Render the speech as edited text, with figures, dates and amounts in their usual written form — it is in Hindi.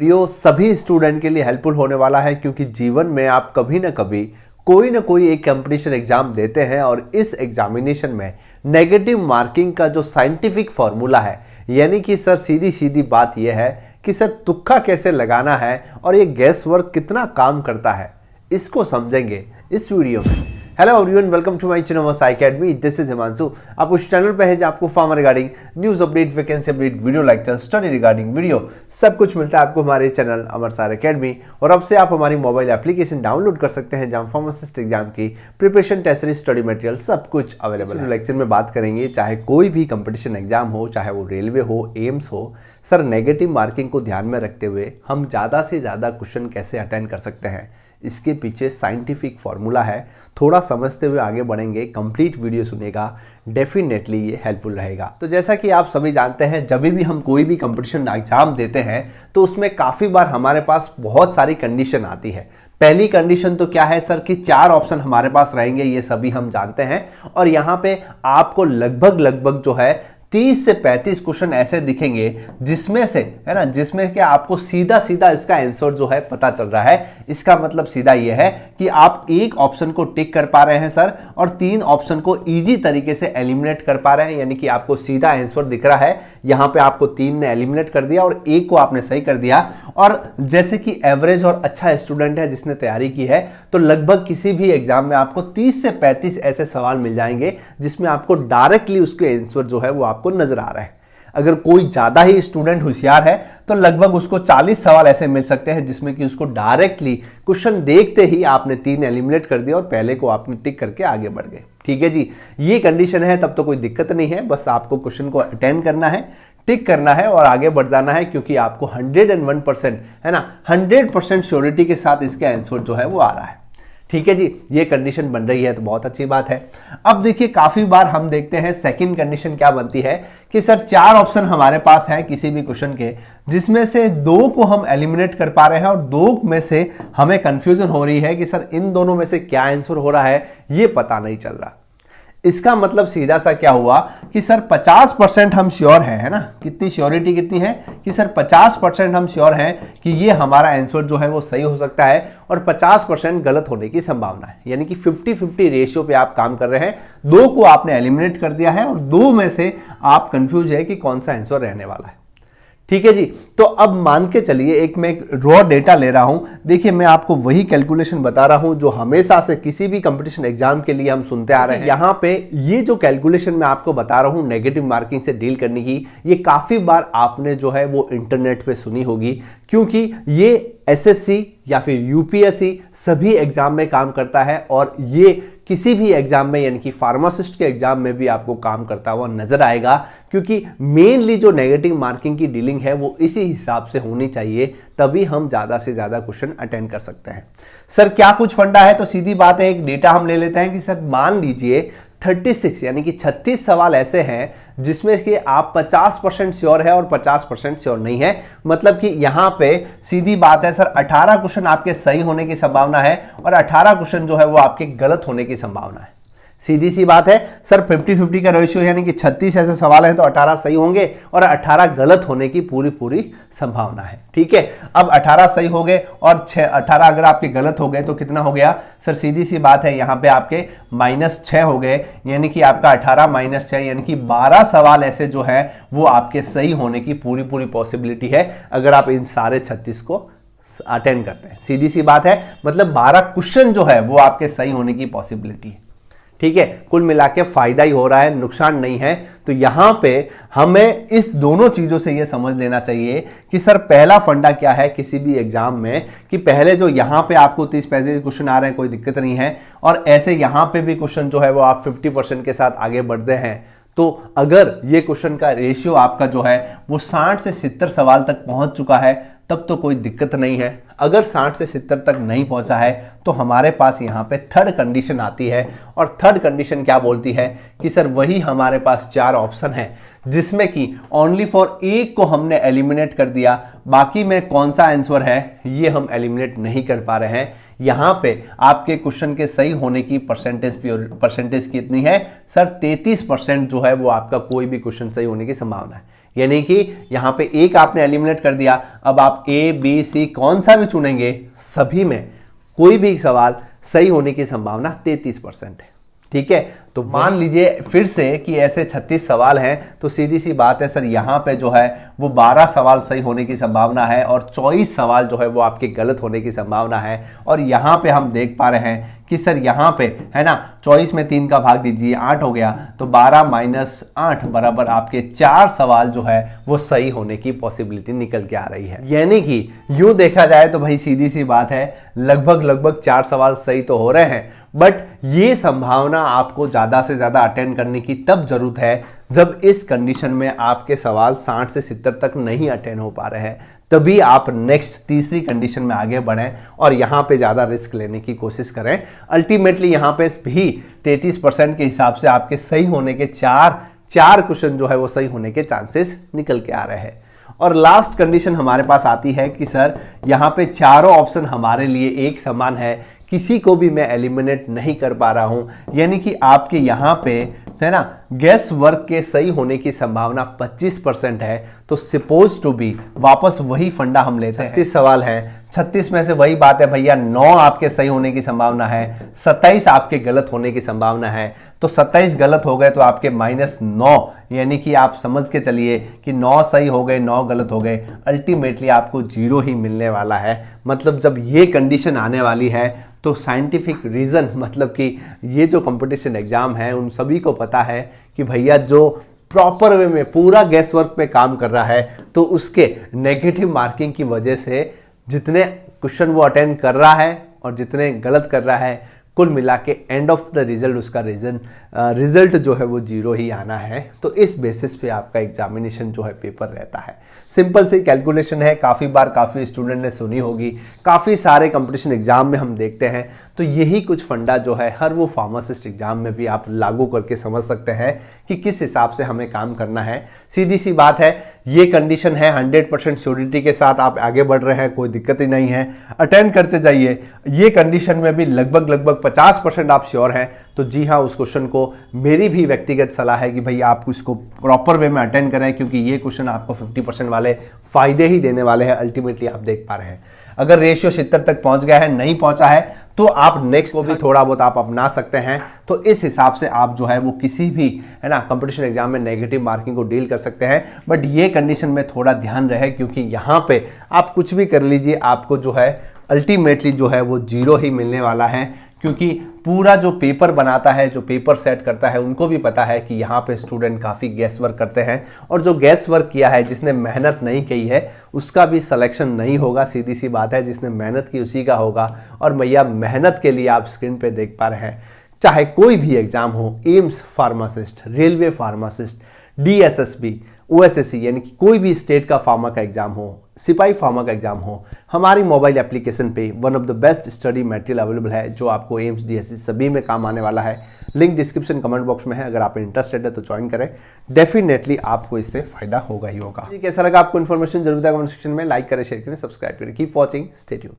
वीडियो सभी स्टूडेंट के लिए हेल्पफुल होने वाला है क्योंकि जीवन में आप कभी ना कभी कोई ना कोई एक कंपटीशन एग्जाम देते हैं और इस एग्जामिनेशन में नेगेटिव मार्किंग का जो साइंटिफिक फॉर्मूला है, यानी कि सर सीधी सीधी बात यह है कि सर तुक्का कैसे लगाना है और ये गैस वर्क कितना काम करता है, इसको समझेंगे इस वीडियो में। Hello everyone, welcome to my channel Sai academy. This is Himanshu. आप उस चैनल पे हैं जहाँ आपको pharma regarding news update, vacancy update, video lecture, study regarding video सब कुछ मिलता है आपको हमारे चैनल अमर साई अकेडमी। और अब से आप हमारी मोबाइल एप्लीकेशन डाउनलोड कर सकते हैं जहाँ फार्मासिस्ट एग्जाम की preparation, test series, study material सब कुछ अवेलेबल है। लेक्चर में बात करेंगे चाहे कोई भी कंपटीशन एग्जाम हो, चाहे वो रेलवे हो, एम्स हो, सर नेगेटिव मार्किंग को ध्यान में रखते हुए हम ज़्यादा से ज़्यादा क्वेश्चन कैसे अटेंड कर सकते हैं, इसके पीछे साइंटिफिक फॉर्मूला है। थोड़ा समझते हुए आगे बढ़ेंगे, कंप्लीट वीडियो सुनेगा, डेफिनेटली ये हेल्पफुल रहेगा। तो जैसा कि आप सभी जानते हैं, जब भी हम कोई भी कंपटीशन एग्जाम देते हैं तो उसमें काफ़ी बार हमारे पास बहुत सारी कंडीशन आती है। पहली कंडीशन तो क्या है सर कि 4 ऑप्शन हमारे पास रहेंगे, ये सभी हम जानते हैं। और यहाँ पे आपको लगभग जो है 30 से 35 क्वेश्चन ऐसे दिखेंगे जिसमें से, है ना, जिसमें कि आपको सीधा सीधा इसका आंसर जो है पता चल रहा है। इसका मतलब सीधा ये है कि आप एक ऑप्शन को टिक कर पा रहे हैं सर और 3 ऑप्शन को इजी तरीके से एलिमिनेट कर पा रहे हैं, यानी कि आपको सीधा आंसर दिख रहा है। यहाँ पे आपको 3 ने एलिमिनेट कर दिया और एक को आपने सही कर दिया। और जैसे कि एवरेज और अच्छा स्टूडेंट है जिसने तैयारी की है, तो लगभग किसी भी एग्जाम में आपको 30 से 35 ऐसे सवाल मिल जाएंगे जिसमें आपको डायरेक्टली उसके आंसर जो है वो आपको नजर आ रहा है। अगर कोई ज्यादा ही स्टूडेंट होशियार है तो लगभग उसको 40 सवाल ऐसे मिल सकते हैं जिसमें कि उसको डायरेक्टली क्वेश्चन देखते ही आपने 3 एलिमिनेट कर दिया और पहले को आपने टिक करके आगे बढ़ गए। ठीक है जी, ये कंडीशन है तब तो कोई दिक्कत नहीं है, बस आपको क्वेश्चन को अटेंड करना है, टिक करना है और आगे बढ़ जाना है, क्योंकि आपको 101% है ना, 100% श्योरिटी के साथ इसके आंसर जो है वो आ रहा है। ठीक है जी, ये कंडीशन बन रही है तो बहुत अच्छी बात है। अब देखिए, काफी बार हम देखते हैं सेकंड कंडीशन क्या बनती है कि सर 4 ऑप्शन हमारे पास हैं किसी भी क्वेश्चन के, जिसमें से 2 को हम एलिमिनेट कर पा रहे हैं और 2 में से हमें कंफ्यूजन हो रही है कि सर इन दोनों में से क्या आंसर हो रहा है, ये पता नहीं चल रहा। इसका मतलब सीधा सा क्या हुआ कि सर 50% हम श्योर हैं, है ना, कितनी श्योरिटी कितनी है कि सर 50% हम श्योर हैं कि ये हमारा आंसर जो है वो सही हो सकता है और 50% गलत होने की संभावना है। यानी कि 50-50 रेशियो पे आप काम कर रहे हैं। 2 को आपने एलिमिनेट कर दिया है और 2 में से आप कंफ्यूज है कि कौन सा आंसर रहने वाला है। ठीक है जी, तो अब मान के चलिए एक मैं रॉ डेटा ले रहा हूं। देखिए, मैं आपको वही कैलकुलेशन बता रहा हूं जो हमेशा से किसी भी कंपटीशन एग्जाम के लिए हम सुनते आ रहे हैं। यहां पे ये जो कैलकुलेशन मैं आपको बता रहा हूं नेगेटिव मार्किंग से डील करने की, ये काफी बार आपने जो है वो इंटरनेट पे सुनी होगी, क्योंकि ये एसएससी या फिर यूपीएससी सभी एग्जाम में काम करता है और ये किसी भी एग्जाम में, यानी कि फार्मासिस्ट के एग्जाम में भी आपको काम करता हुआ नजर आएगा, क्योंकि मेनली जो नेगेटिव मार्किंग की डीलिंग है वो इसी हिसाब से होनी चाहिए, तभी हम ज्यादा से ज्यादा क्वेश्चन अटेंड कर सकते हैं। सर क्या कुछ फंडा है, तो सीधी बात है, एक डेटा हम ले लेते हैं कि सर मान लीजिए 36 यानी कि 36 सवाल ऐसे हैं जिसमें कि आप 50% श्योर है और 50% श्योर नहीं है। मतलब कि यहां पे सीधी बात है सर 18 क्वेश्चन आपके सही होने की संभावना है और 18 क्वेश्चन जो है वो आपके गलत होने की संभावना है। सीधी सी बात है सर, 50-50 का रेशियो, यानी कि 36 ऐसे सवाल हैं तो 18 सही होंगे और 18 गलत होने की पूरी संभावना है। ठीक है, अब 18 सही हो गए और 18 अगर आपके गलत हो गए तो कितना हो गया सर, सीधी सी बात है, यहाँ पे आपके -6 हो गए, यानी कि आपका 18 - 6 यानी कि 12 सवाल ऐसे जो है वो आपके सही होने की पूरी पॉसिबिलिटी है अगर आप इन सारे 36 को अटेंड करते हैं। सीधी सी बात है, मतलब 12 क्वेश्चन जो है वो आपके सही होने की पॉसिबिलिटी है। ठीक है, कुल मिला के फायदा ही हो रहा है, नुकसान नहीं है। तो यहां पे हमें इस दोनों चीजों से यह समझ लेना चाहिए कि सर पहला फंडा क्या है किसी भी एग्जाम में, कि पहले जो यहां पे आपको 30-35 क्वेश्चन आ रहे हैं कोई दिक्कत नहीं है, और ऐसे यहां पे भी क्वेश्चन जो है वो आप 50% के साथ आगे बढ़ते हैं, तो अगर ये क्वेश्चन का रेशियो आपका जो है वो 60 से 70 सवाल तक पहुंच चुका है तब तो कोई दिक्कत नहीं है। अगर 60 से 70 तक नहीं पहुंचा है तो हमारे पास यहाँ पे थर्ड कंडीशन आती है, और थर्ड कंडीशन क्या बोलती है कि सर वही हमारे पास 4 ऑप्शन है जिसमें कि ओनली फॉर एक को हमने एलिमिनेट कर दिया, बाकी में कौन सा आंसर है ये हम एलिमिनेट नहीं कर पा रहे हैं। यहाँ पे आपके क्वेश्चन के सही होने की परसेंटेज कितनी है सर, 33% जो है वो आपका कोई भी क्वेश्चन सही होने की संभावना है। यानी कि यहाँ पे एक आपने एलिमिनेट कर दिया, अब आप ए बी सी कौन सा भी चुनेंगे, सभी में कोई भी सवाल सही होने की संभावना 33% है। ठीक है, तो मान लीजिए फिर से कि ऐसे 36 सवाल हैं, तो सीधी सी बात है सर, यहाँ पे जो है वो 12 सवाल सही होने की संभावना है और 24 सवाल जो है वो आपके गलत होने की संभावना है। और यहाँ पे हम देख पा रहे हैं कि सर यहाँ पे है ना, 24 में 3 का भाग दीजिए 8 हो गया, तो 12 माइनस 8 बराबर आपके 4 सवाल जो है वो सही होने की पॉसिबिलिटी निकल के आ रही है। यानी कि यूं देखा जाए तो भाई सीधी सी बात है, लगभग 4 सवाल सही तो हो रहे हैं, बट ये संभावना आपको ज़्यादा से ज़्यादा अटेंड करने की तब जरूरत है जब इस कंडीशन में आपके सवाल 60 से 70 तक नहीं अटेंड हो पा रहे हैं, तभी आप नेक्स्ट तीसरी कंडीशन में आगे बढ़ें और यहाँ पे ज़्यादा रिस्क लेने की कोशिश करें। अल्टीमेटली यहाँ पे भी 33% के हिसाब से आपके सही होने के चार क्वेश्चन जो है वो सही होने के चांसेस निकल के आ रहे हैं। और लास्ट कंडीशन हमारे पास आती है कि सर यहाँ पे चारों ऑप्शन हमारे लिए एक समान है, किसी को भी मैं एलिमिनेट नहीं कर पा रहा हूँ, यानी कि आपके यहाँ पे है ना गैस वर्क के सही होने की संभावना 25% है। तो सपोज टू बी वापस वही फंडा हम लेते हैं, 36 सवाल हैं, 36 में से वही बात है भैया, 9 आपके सही होने की संभावना है, 27 आपके गलत होने की संभावना है। तो 27 गलत हो गए तो आपके -9, यानी कि आप समझ के चलिए कि 9 सही हो गए 9 गलत हो गए, अल्टीमेटली आपको 0 ही मिलने वाला है। मतलब जब ये कंडीशन आने वाली है तो साइंटिफिक रीज़न, मतलब कि ये जो कंपटीशन एग्जाम है उन सभी को पता है कि भैया जो प्रॉपर वे में पूरा गैस वर्क पे काम कर रहा है, तो उसके नेगेटिव मार्किंग की वजह से जितने क्वेश्चन वो अटेंड कर रहा है और जितने गलत कर रहा है, कुल मिला के एंड ऑफ द रिजल्ट उसका रिजल्ट जो है वो 0 ही आना है। तो इस बेसिस पे आपका एग्जामिनेशन जो है पेपर रहता है। सिंपल सी कैलकुलेशन है, काफ़ी बार काफ़ी स्टूडेंट ने सुनी होगी, काफ़ी सारे कंपटीशन एग्जाम में हम देखते हैं। तो यही कुछ फंडा जो है हर वो फार्मासिस्ट एग्जाम में भी आप लागू करके समझ सकते हैं कि किस हिसाब से हमें काम करना है। सीधी सी बात है, ये कंडीशन है 100% श्योरिटी के साथ आप आगे बढ़ रहे हैं, कोई दिक्कत ही नहीं है, अटेंड करते जाइए। ये कंडीशन में भी लगभग 50% आप श्योर हैं, तो जी हाँ, उस क्वेश्चन को मेरी भी व्यक्तिगत सलाह है कि भाई आप इसको प्रॉपर वे में अटेंड करें, क्योंकि ये क्वेश्चन आपको 50% वाले फायदे ही देने वाले हैं। अल्टीमेटली आप देख पा रहे हैं, अगर रेशियो 70 तक पहुंच गया है, नहीं पहुंचा है, तो आप नेक्स्ट को भी थोड़ा बहुत आप अपना सकते हैं। तो इस हिसाब से आप जो है वो किसी भी है ना कंपटीशन एग्जाम में नेगेटिव मार्किंग को डील कर सकते हैं। बट ये कंडीशन में थोड़ा ध्यान रहे, क्योंकि यहाँ पे आप कुछ भी कर लीजिए, आपको जो है अल्टीमेटली जो है वो 0 ही मिलने वाला है, क्योंकि पूरा जो पेपर बनाता है, जो पेपर सेट करता है, उनको भी पता है कि यहाँ पे स्टूडेंट काफ़ी गैस वर्क करते हैं, और जो गैस वर्क किया है, जिसने मेहनत नहीं की है, उसका भी सिलेक्शन नहीं होगा। सीधी सी बात है, जिसने मेहनत की उसी का होगा। और भैया मेहनत के लिए आप स्क्रीन पे देख पा रहे हैं, चाहे कोई भी एग्जाम हो, AIIMS pharmacist, railway pharmacist, DSSB, OSSC, यानी कि कोई भी स्टेट का फार्मा का एग्जाम हो, सिपाही फार्मा का एग्जाम हो, हमारी मोबाइल एप्लीकेशन पे one of the best study material available है, जो आपको एम्स DSSC सभी में काम आने वाला है। लिंक डिस्क्रिप्शन कमेंट बॉक्स में है, अगर आप इंटरेस्टेड है तो ज्वाइन करें, डेफिनेटली आपको इससे फायदा होगा ही होगा। कैसा लगा आपको इन्फॉर्मेशन, जरूर कमेंट सेक्शन में लाइक करें, शेयर करें, सब्सक्राइब करें। Keep watching, stay tuned.